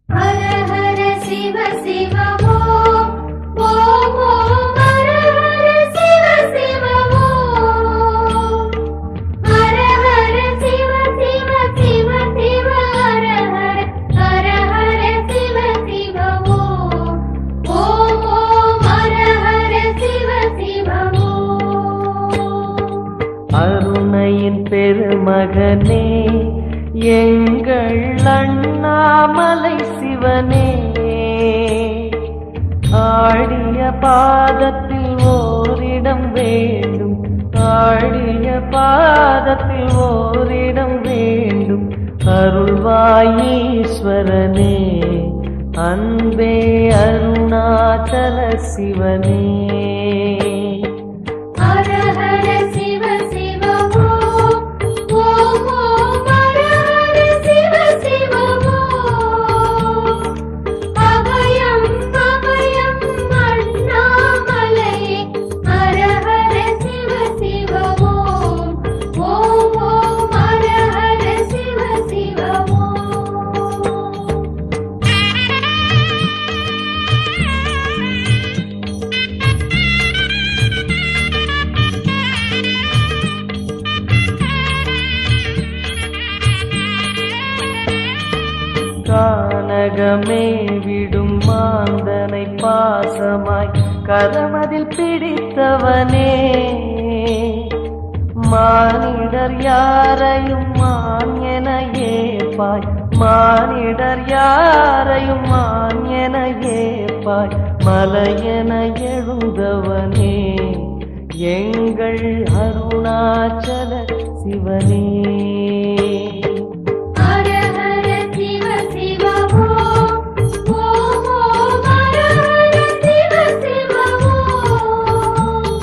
ஹர ஹர சிவ சிவ ஓம் ஓம் ஓம் ஹர ஹர சிவ சிவ ஓம் ஹர ஹர சிவ சிவ சிவ சிவ ஹர ஹர ஹர ஹர சிவ சிவ ஓம் ஓம் ஓம் ஹர ஹர சிவ சிவ ஓம். அருணையின் பெருமகனே எங்கள் அண்ணாமலை சிவனே, ஆடிய பாதத்தில் ஓரிடம் வேண்டும், ஆடிய பாதத்தில் ஓரிடம் வேண்டும். அருள்வாயீஸ்வரனே அன்பே அருணாச்சல சிவனே. ஹர ஹர சிவ சிவ ஓம் ஓம் ஓம் ஹர ஹர சிவ சிவ ஓம் அபயம் அபயம் அண்ணாமலையே. ஹர ஹர சிவ சிவ ஓம் ஓம் ஓம் ஹர ஹர சிவ சிவ ஓம். கானகமே விடும் மாந்தனை பாசமாய் கரமதில் பிடித்தவனே, மானிடர் யாரையும் மான் என ஏப்பாய், மானிடர் யாரையும் மான் என ஏப்பாய். மலையென எழுந்தவனே எங்கள் அருணாச்சல சிவனே. ஹர ஹர சிவ சிவ ஓம் ஓம் ஓம் ஹர ஹர சிவ சிவ ஓம்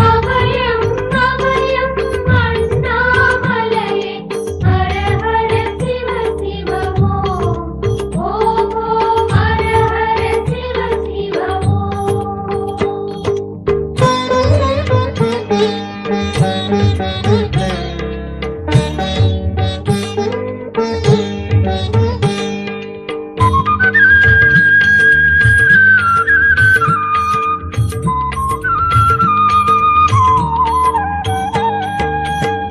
அபயம் அபயம் அண்ணாமலையே. ஹர ஹர சிவ சிவ ஓம் ஓம் ஓம் ஹர ஹர சிவ சிவ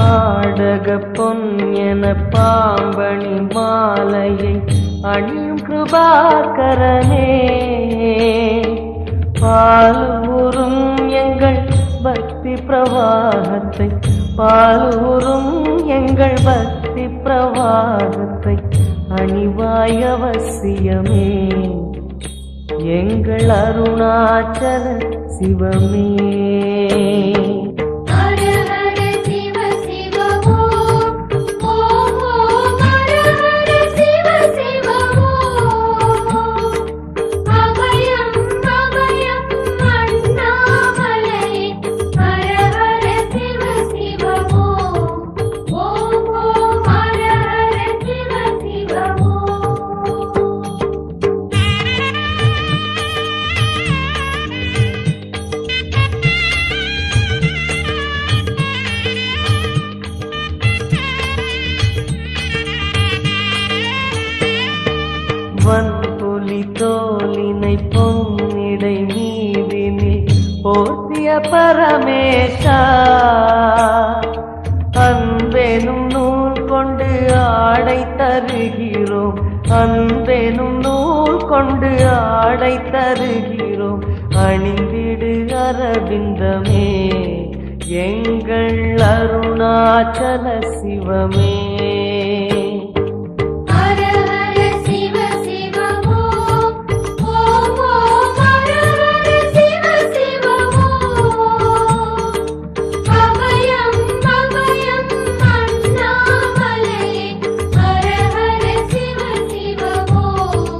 ஆடக பொன் என பாம்பணி மாலையை அணியும் கிருபாகரனே, பாலுரும் எங்கள் பக்தி பிரவாகத்தை, பாலுரும் எங்கள் பக்தி பிரவாகத்தை அணிவாய் அவசியமே எங்கள் அருணாச்சல சிவமே. ஹர ஹர சிவ சிவ ஓம் ஓம் ஓம் ஹர ஹர சிவ சிவ ஓம் அபயம் அபயம் அண்ணாமலையே. ஹர ஹர சிவ சிவ ஓம் ஓம் ஓம் ஹர ஹர சிவ சிவ ஓம். வன்புலி தோலினை பொன்னிடை மீதினில் போர்த்திய பரமேஷா, அன்பெனும் நூல் கொண்டு ஆடை தருகிறோம், அன்பெனும் நூல் கொண்டு ஆடை தருகிறோம். அணிந்திடு அரவிந்தமே எங்கள் அருணாச்சல சிவமே. ஹர ஹர சிவ சிவ ஓம் ஓம் ஓம் ஹர ஹர சிவ சிவ ஓம் அபயம் அபயம் அண்ணாமலையே. ஹர ஹர சிவ சிவ ஓம்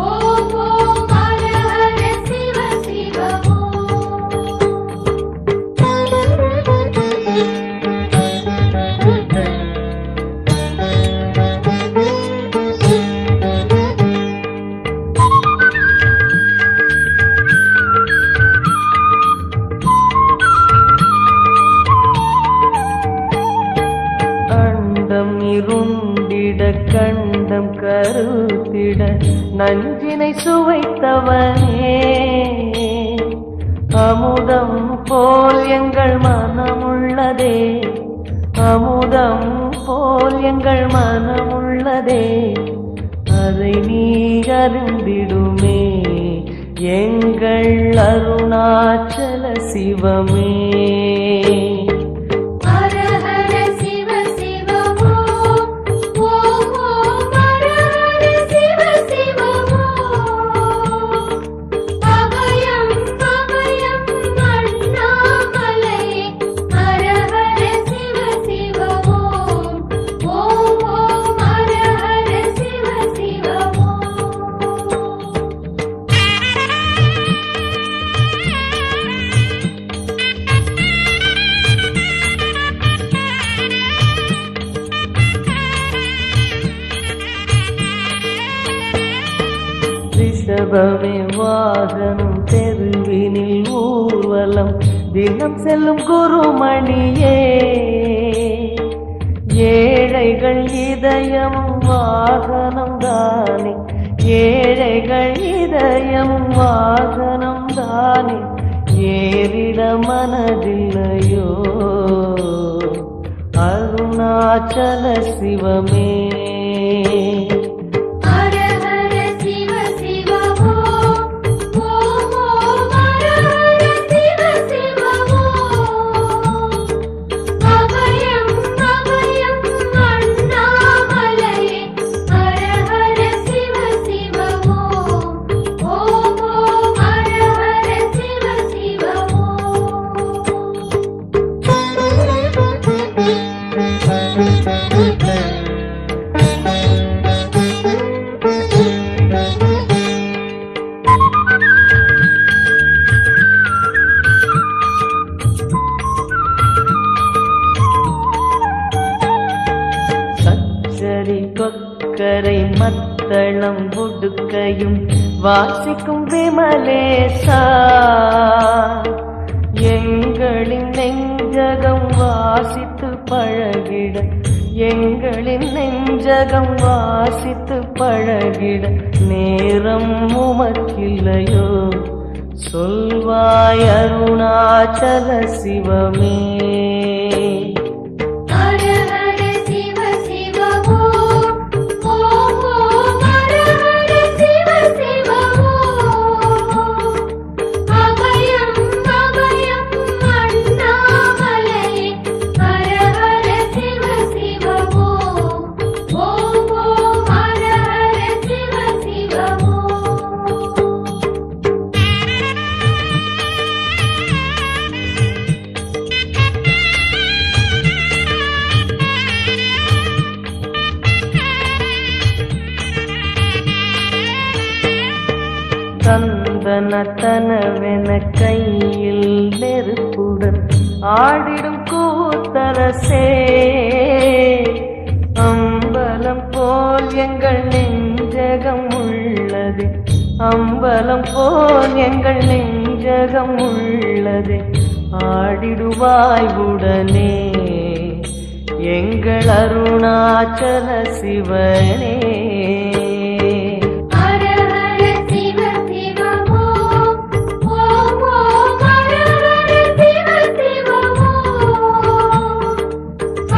ஓம் ஓம் ஹர ஹர சிவ சிவ ஓம். நெஞ்சம் கருத்திட நஞ்சினை சுவைத்தவனே, அமுதம் போல் எங்கள் மனமுள்ளதே, அமுதம் போல் எங்கள் மனமுள்ளதே, அதை நீ அறிந்திடுமே எங்கள் அருணாச்சல சிவமே. ஹர ஹர சிவ சிவ ஓம் ஓம் ஓம் ஹர ஹர சிவ சிவ ஓம். அபயம் அபயம் அண்ணாமலையே ஹர ஹர சிவ சிவ ஓம் ஓம் ஓம் ஹர ஹர சிவ சிவ ஓம். ரிஷபமே வாகனம் தெருவினில் ஊர்வலம் தினம் செல்லும் குருமணியே, ஏழைகள் இதயமும் வாகனம் தானே, ஏழைகள் இதயமும் வாகனம் தானே, ஏறிட மனதில்லையோ அருணாச்சல சிவமே. ஹர ஹர சிவ சிவ ஓம் ஓம் ஓம் ஹர ஹர சிவ சிவ ஓம். அபயம் அபயம் அண்ணாமலையே ஹர ஹர சிவ சிவ ஓம் ஓம் ஓம் ஹர ஹர சிவ சிவ சச்சரி கொக்கரை மத்தளம் புடுக்கையும் வாசிக்கும் விமலேசா, எங்களின் நெஞ்சகம் வாசித்து பழகிட, எங்களின் நெஞ்சகம் வாசித்து பழகிட நேரம் உமக்கில்லையோ சொல்வாய் அருணாச்சல சிவமே. ஹர ஹர சிவ சிவ ஓம் ஓம் ஓம் ஹர ஹர சிவ சிவ ஓம். அபயம் அபயம் அண்ணாமலையே ஹர ஹர சிவ சிவ ஓம் ஓம் ஓம் ஹர ஹர சிவ சிவ ஓம். தந்தனத்தனவென கையில் நெருப்புடன் ஆடிடும் கூத்தரசே, அம்பலம் போல் எங்கள் நெஞ்சகம் உள்ளது, அம்பலம் போல் எங்கள் நெஞ்சகம் உள்ளது, ஆடிடுவாய் உடனே எங்கள் அருணாச்சல சிவனே. ஹர ஹர சிவ சிவ ஓம் ஓம் ஓம் ஹர ஹர சிவ சிவ ஓம்.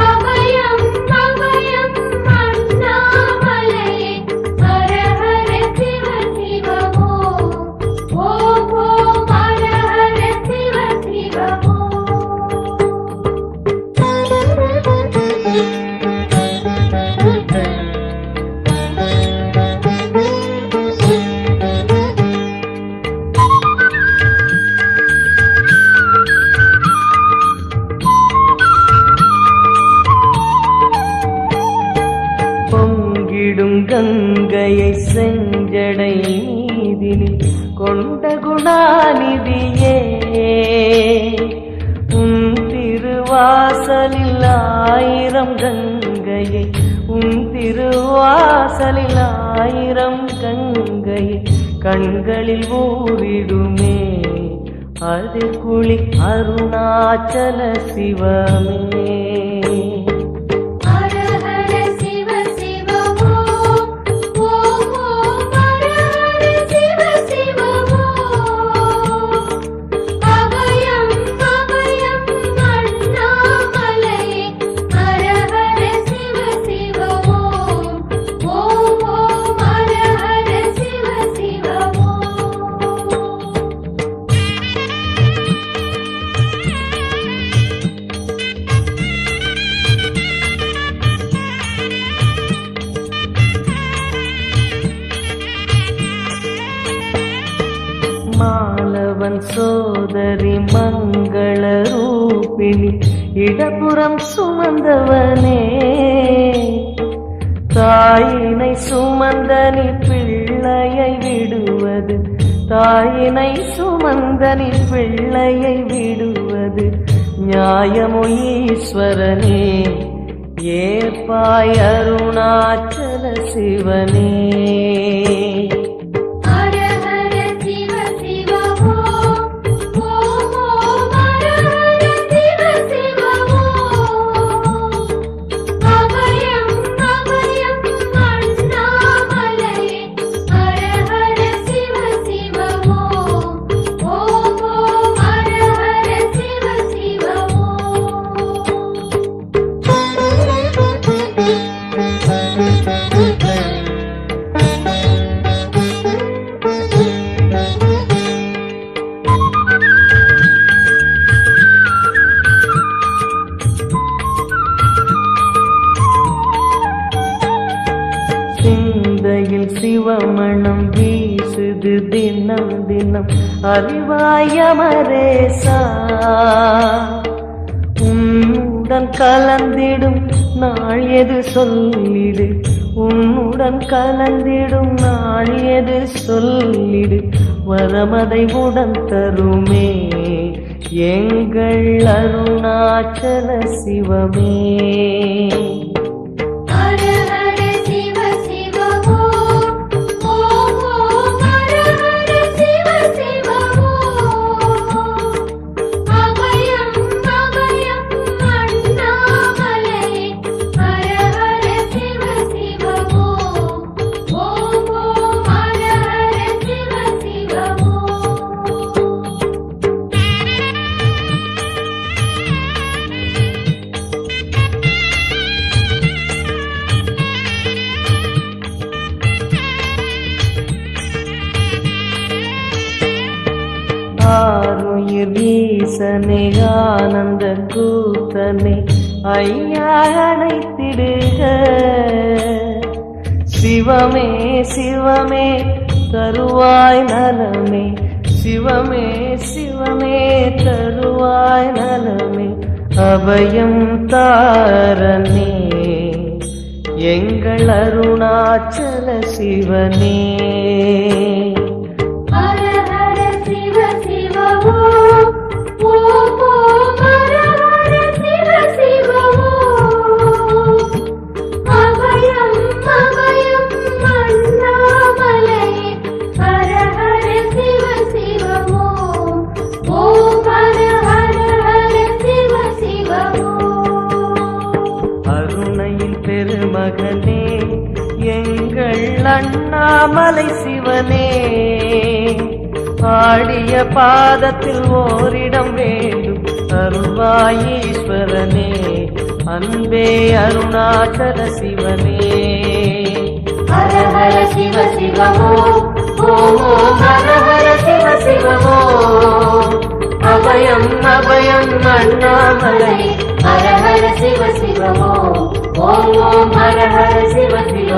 அபயம் அபயம் அண்ணாமலையே ஹர ஹர சிவ சிவ ஓம் ஓம் ஓம் ஹர ஹர சிவ சிவ ஓம். பொங்கிடும் கங்கையை செஞ்சடை நீதினில் கொண்ட குணாநிதியே, உன் திருவாசலில் ஆயிரம் கங்கையை, உன் திருவாசலில் ஆயிரம் கங்கையை கண்களில் ஊறிடுமே அது குளி அருணாச்சல சிவமே. ஹர ஹர சிவ சிவ ஓம் மாதவன் சோதரி மங்கள ரூபிணி இடப்புறம் சுமந்தவனே, தாயினை சுமந்தனி பிள்ளையை விடுவது, தாயினை சுமந்தனி பிள்ளையை விடுவது நியாயமோ ஈஸ்வரனே, ஏற்பாய் அருணாச்சல சிவனே. ஹர ஹர சிவ சிவ ஓம் ஓம் ஓம் ஹர ஹர சிவ சிவ ஓம். அபயம் அபயம் அண்ணாமலையே ஹர ஹர சிவ சிவ ஓம் ஓம் ஓம் ஹர ஹர சிவ சிவ சிந்தையில் சிவமணம் வீசுது தினம் தினம் அறிவாயமரேசா, உன்னுடன் கலந்திடும் நாள் எது சொல்லிடு, உன்னுடன் கலந்திடும் நாள் எது சொல்லிடு, வரமதை உடன் தருமே எங்கள் அருணாச்சல சிவமே. ஹர ஹர சிவ சிவ ஓம் ஓம் ஓம் ஹர ஹர சிவ சிவ ஓம். அபயம் அபயம் அண்ணாமலையே ஹர ஹர சிவ சிவ ஓம் ஓம் ஓம் ஹர ஹர சிவ சிவ ஓம். ஆருயிர் வீசனே ஆனந்த கூத்தனே ஐயா அணைத்திடுக, சிவமே சிவமே தருவாய் நலமே, சிவமே சிவமே தருவாய் நலமே, அபயம் தாரனே எங்கள் அருணாச்சல சிவனே. ஹர ஹர சிவ சிவ ஓம் ஓம் ஓம் ஹர ஹர சிவ சிவ ஓம். அபயம் அபயம் அண்ணாமலையே ஹர ஹர சிவ சிவ ஓம் ஓம் ஹர ஹர ஹர சிவ சிவ ஓம். அருணையின் பெருமகனே எங்கள் அண்ணாமலை சிவனே, ஆடிய பாதத்தில் ஓரிடம் வேண்டும் அருள்வாயீஸ்வரனே, அன்பே அருணாச்சல சிவனே. ஹர ஹர சிவ சிவ ஓம் ஓம் ஓம் ஹர ஹர சிவ சிவ ஓம். அபயம் அபயம் அண்ணாமலை ஹர ஹர சிவ சிவ ஓம் ஓம் ஓம் ஹர ஹர சிவ சிவ